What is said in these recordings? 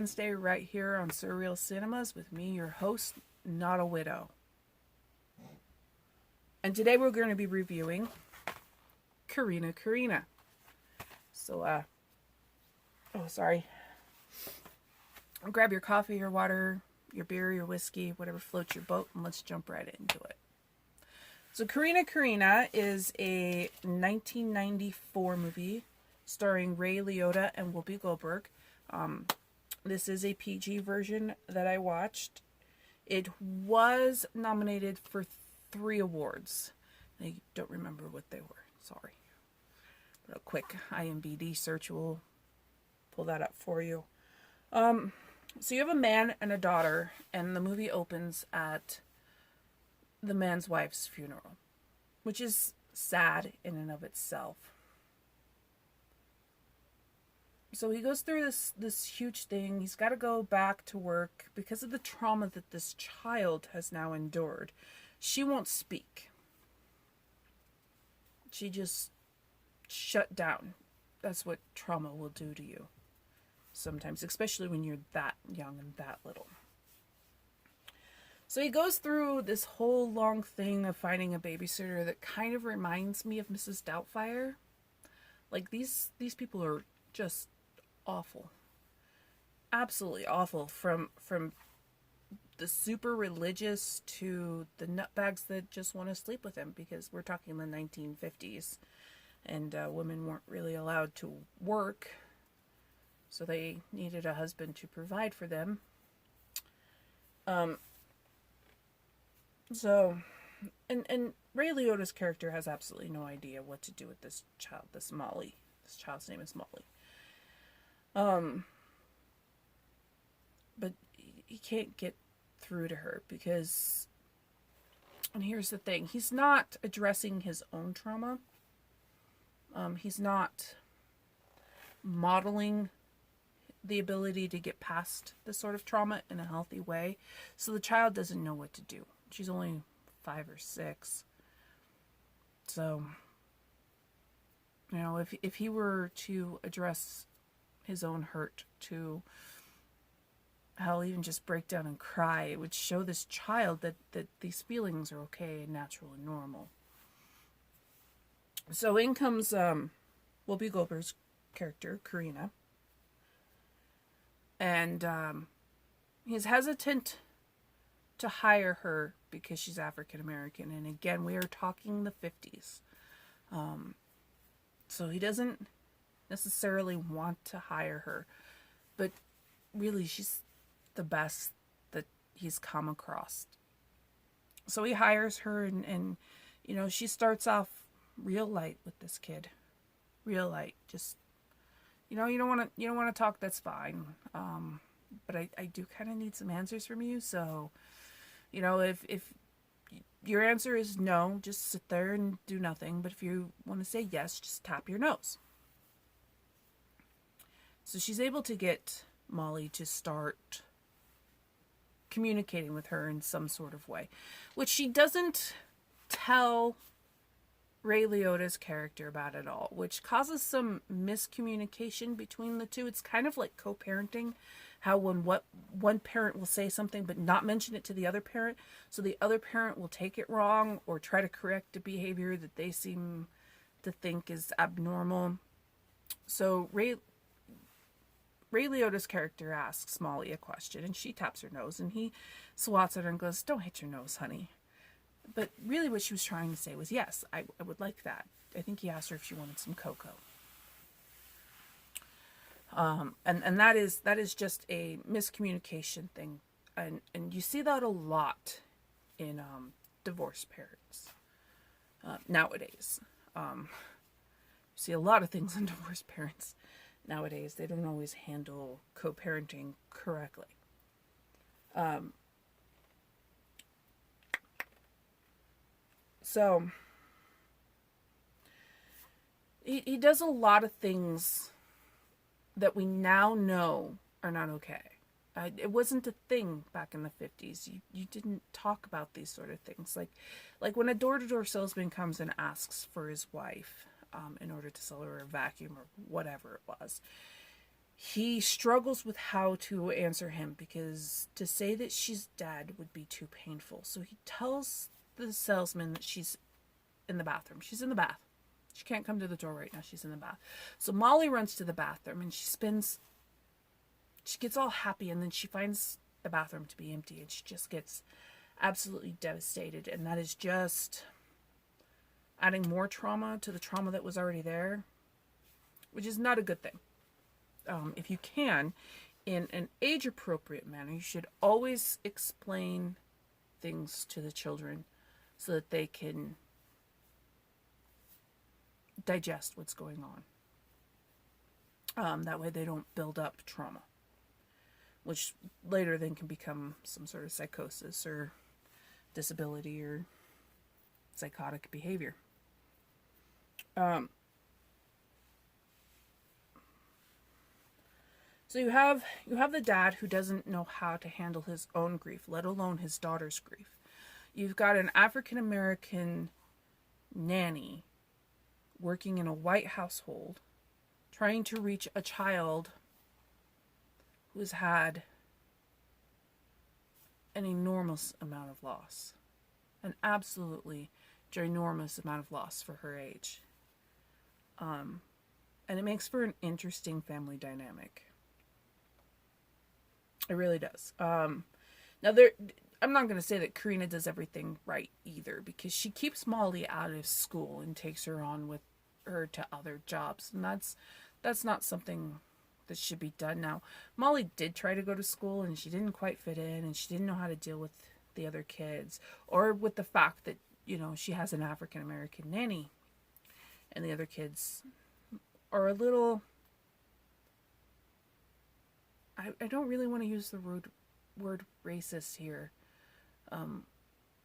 Wednesday right here on Surreal Cinemas with me, your host, Not a Widow. And today we're going to be reviewing Corina. So, sorry. Grab your coffee, your water, your beer, your whiskey, whatever floats your boat, and let's jump right into it. So Corina is a 1994 movie starring Ray Liotta and Whoopi Goldberg. This is a PG version that I watched. It was nominated for 3 awards. I don't remember what they were. Sorry. But a quick IMDb search will pull that up for you. So you have a man and a daughter, and the movie opens at the man's wife's funeral, which is sad in and of itself. So he goes through this huge thing. He's got to go back to work because of the trauma that this child has now endured. She won't speak. She just shut down. That's what trauma will do to you sometimes, especially when you're that young and that little. So he goes through this whole long thing of finding a babysitter that kind of reminds me of Mrs. Doubtfire. Like, these people are just awful. Absolutely awful. From the super religious to the nutbags that just want to sleep with him, because we're talking the 1950s and women weren't really allowed to work, so they needed a husband to provide for them. So Ray Liotta's character has absolutely no idea what to do with this child, this Molly. This child's name is Molly. But he can't get through to her because, and here's the thing, he's not addressing his own trauma. He's not modeling the ability to get past this sort of trauma in a healthy way. So the child doesn't know what to do. She's only 5 or 6. So, you know, if he were to address his own hurt, to hell, even just break down and cry, it would show this child that these feelings are okay and natural and normal. So in comes Whoopi Goldberg's character, Corina. And he's hesitant to hire her because she's African American. And again, we are talking the 50s. So he doesn't necessarily want to hire her. But really, she's the best that he's come across. So he hires her, and you know, she starts off real light with this kid. Real light. Just, you know, you don't want to talk, that's fine. But I do kind of need some answers from you. So, you know, if your answer is no, just sit there and do nothing. But if you want to say yes, just tap your nose. So she's able to get Molly to start communicating with her in some sort of way, which she doesn't tell Ray Liotta's character about at all, which causes some miscommunication between the two. It's kind of like co-parenting, how when one parent will say something but not mention it to the other parent, so the other parent will take it wrong or try to correct a behavior that they seem to think is abnormal. So Ray Liotta's character asks Molly a question, and she taps her nose, and he swats at her and goes, "Don't hit your nose, honey." But really what she was trying to say was, yes, I would like that. I think he asked her if she wanted some cocoa. And that is just a miscommunication thing. And you see that a lot in divorced parents nowadays. You see a lot of things in divorced parents nowadays. They don't always handle co-parenting correctly. So he does a lot of things that we now know are not okay. It wasn't a thing back in the 50s. You didn't talk about these sort of things. Like when a door-to-door salesman comes and asks for his wife in order to sell her a vacuum or whatever it was. he struggles with how to answer him because to say that she's dead would be too painful. So he tells the salesman that she's in the bathroom. She's in the bath. She can't come to the door right now. She's in the bath. So Molly runs to the bathroom and she gets all happy, and then she finds the bathroom to be empty, and she just gets absolutely devastated. And that is just adding more trauma to the trauma that was already there, which is not a good thing. If you can, in an age-appropriate manner, you should always explain things to the children so that they can digest what's going on. That way they don't build up trauma, which later then can become some sort of psychosis or disability or psychotic behavior. So you have the dad who doesn't know how to handle his own grief, let alone his daughter's grief. You've got an African American nanny working in a white household, trying to reach a child who's had an enormous amount of loss, an absolutely ginormous amount of loss for her age. And it makes for an interesting family dynamic. It really does. Now, I'm not going to say that Corina does everything right either, because she keeps Molly out of school and takes her on with her to other jobs, and that's not something that should be done. Now, Molly did try to go to school, and she didn't quite fit in, and she didn't know how to deal with the other kids, or with the fact that, she has an African American nanny, and the other kids are a little... I don't really want to use the word racist here,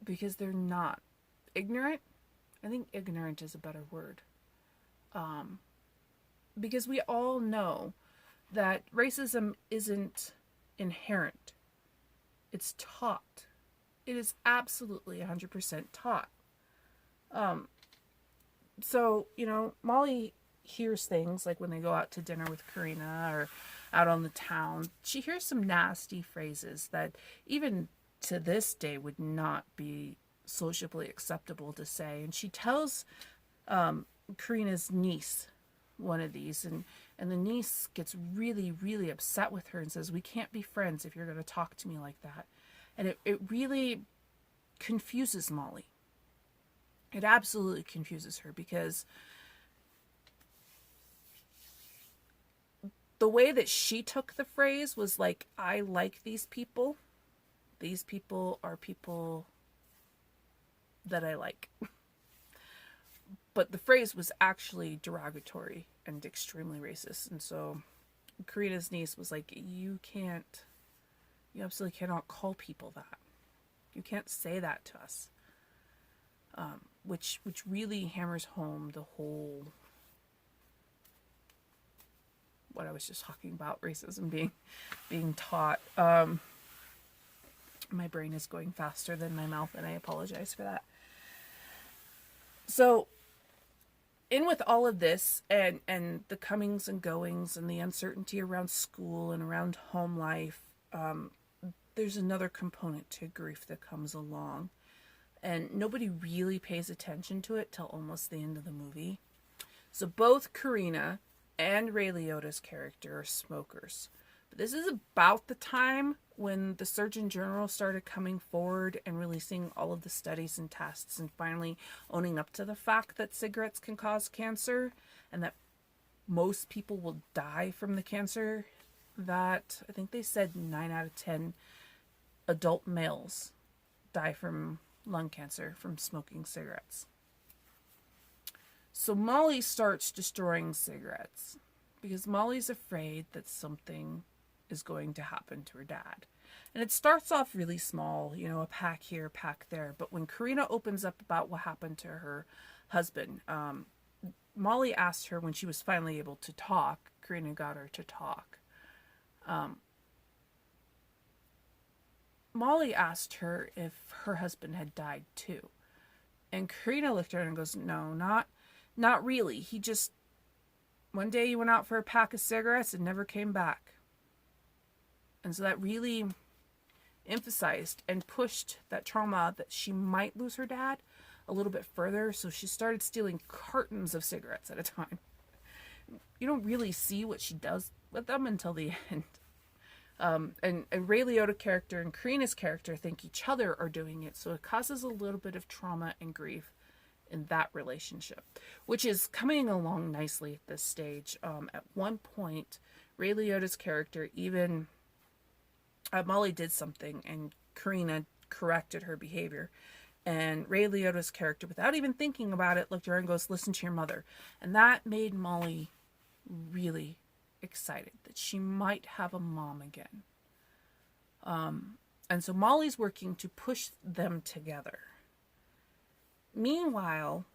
because they're not. Ignorant? I think ignorant is a better word. Because we all know that racism isn't inherent. It's taught. It is absolutely 100% taught. So, Molly hears things like when they go out to dinner with Corina or out on the town. She hears some nasty phrases that even to this day would not be sociably acceptable to say. And she tells Corina's niece one of these, and the niece gets really, really upset with her and says, "We can't be friends if you're going to talk to me like that." And it really confuses Molly. It absolutely confuses her, because the way that she took the phrase was like, I like these people. These people are people that I like. But the phrase was actually derogatory and extremely racist. And so Corina's niece was like, you absolutely cannot call people that. You can't say that to us. Which really hammers home the whole, what I was just talking about, racism being taught. My brain is going faster than my mouth, and I apologize for that. So, in with all of this, and the comings and goings, and the uncertainty around school and around home life, there's another component to grief that comes along. And nobody really pays attention to it till almost the end of the movie. So both Corina and Ray Liotta's character are smokers. But this is about the time when the Surgeon General started coming forward and releasing all of the studies and tests, and finally owning up to the fact that cigarettes can cause cancer, and that most people will die from the cancer. That, I think they said 9 out of 10 adult males die from lung cancer from smoking cigarettes. So Molly starts destroying cigarettes because Molly's afraid that something is going to happen to her dad. And it starts off really small, a pack here, a pack there. But when Corina opens up about what happened to her husband, Molly asked her, when she was finally able to talk, Corina got her to talk. Molly asked her if her husband had died too. And Corina looked at her and goes, "No, not really. He just One day you went out for a pack of cigarettes and never came back. And so that really emphasized and pushed that trauma that she might lose her dad a little bit further. So she started stealing cartons of cigarettes at a time. You don't really see what she does with them until the end. And Ray Liotta character and Corina's character think each other are doing it. So it causes a little bit of trauma and grief in that relationship, which is coming along nicely at this stage. At one point, Ray Liotta's character even Molly did something and Corina corrected her behavior, and Ray Liotta's character, without even thinking about it, looked at her and goes, "Listen to your mother." And that made Molly really excited that she might have a mom again. And so Molly's working to push them together. Meanwhile,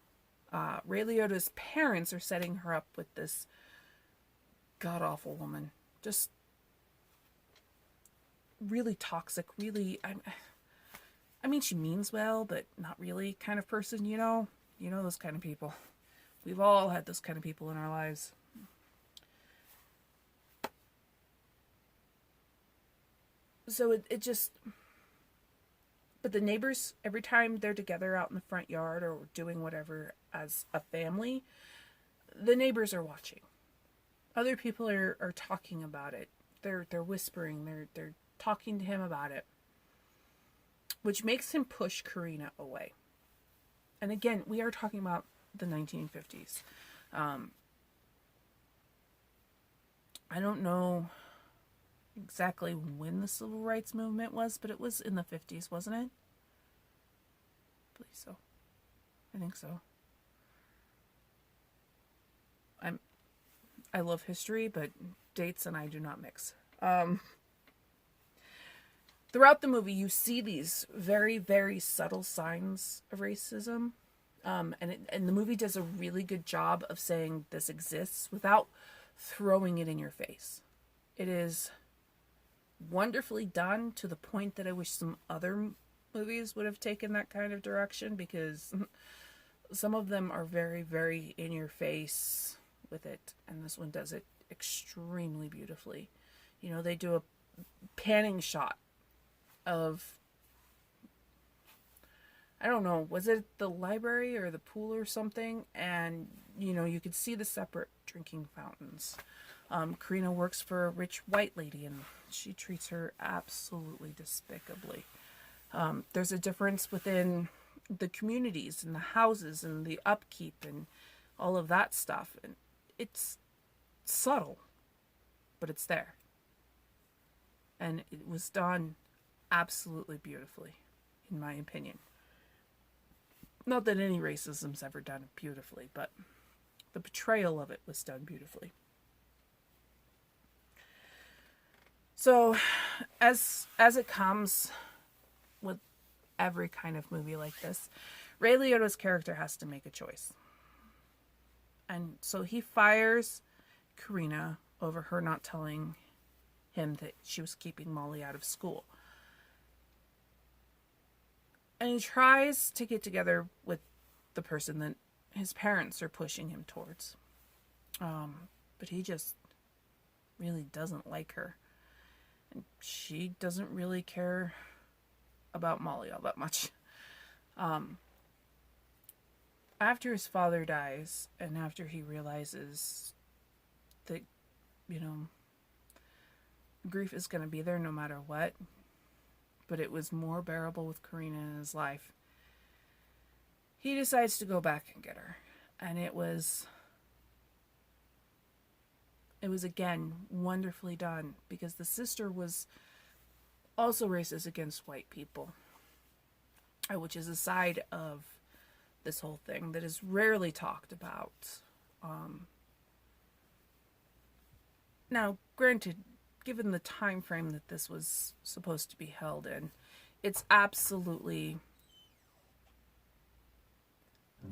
Ray Liotta's parents are setting her up with this god-awful woman. Just really toxic, really, I mean, she means well, but not really kind of person, you know? You know those kind of people. We've all had those kind of people in our lives. So it just... But the neighbors, every time they're together out in the front yard or doing whatever as a family, the neighbors are watching. Other people are talking about it. They're whispering. They're talking to him about it, which makes him push Corina away. And again, we are talking about the 1950s. I don't know exactly when the civil rights movement was, but it was in the 50s, wasn't it? I believe so. I think so. I love history, but dates and I do not mix. Throughout the movie, you see these very, very subtle signs of racism. And the movie does a really good job of saying this exists without throwing it in your face. It is wonderfully done, to the point that I wish some other movies would have taken that kind of direction, because some of them are very, very in your face with it, and this one does it extremely beautifully. You know, they do a panning shot of, I don't know, was it the library or the pool or something? And, you know, you could see the separate drinking fountains. Corina works for a rich white lady, and she treats her absolutely despicably. There's a difference within the communities and the houses and the upkeep and all of that stuff. And it's subtle, but it's there. And it was done absolutely beautifully, in my opinion. Not that any racism's ever done it beautifully, but the portrayal of it was done beautifully. So, as it comes with every kind of movie like this, Ray Liotta's character has to make a choice. And so he fires Corina over her not telling him that she was keeping Molly out of school. And he tries to get together with the person that his parents are pushing him towards. But he just really doesn't like her. And she doesn't really care about Molly all that much. After his father dies, and after he realizes that, you know, grief is going to be there no matter what, but it was more bearable with Corina in his life, he decides to go back and get her. And it was again wonderfully done, because the sister was also racist against white people, which is a side of this whole thing that is rarely talked about. Now, granted, given the time frame that this was supposed to be held in, it's absolutely,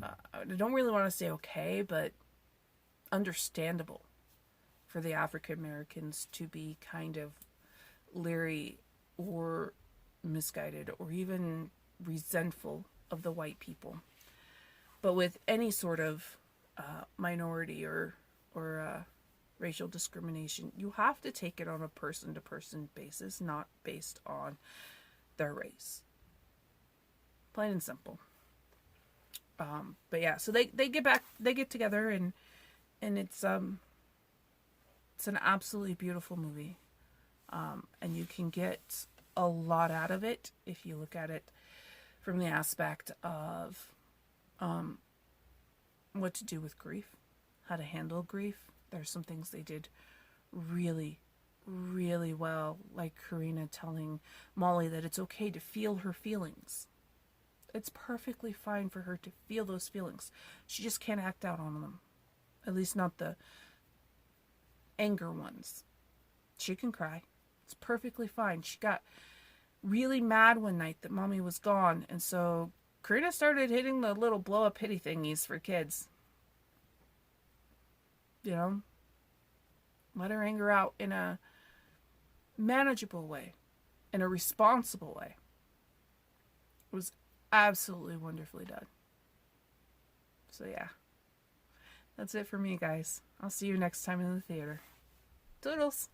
I don't really want to say okay, but understandable for the African Americans to be kind of leery or misguided or even resentful of the white people. But with any sort of minority or or racial discrimination. You have to take it on a person-to-person basis, not based on their race. Plain and simple. But yeah, so they get together, and it's an absolutely beautiful movie. And you can get a lot out of it if you look at it from the aspect of what to do with grief, how to handle grief. There's some things they did really, really well, like Corina telling Molly that it's okay to feel her feelings. It's perfectly fine for her to feel those feelings. She just can't act out on them. At least not the anger ones. She can cry. It's perfectly fine. She got really mad one night that Mommy was gone, and so Corina started hitting the little blow-up pity thingies for kids. You know? Let her anger out in a manageable way, in a responsible way. It was absolutely wonderfully done. So yeah. That's it for me, guys. I'll see you next time in the theater. Toodles!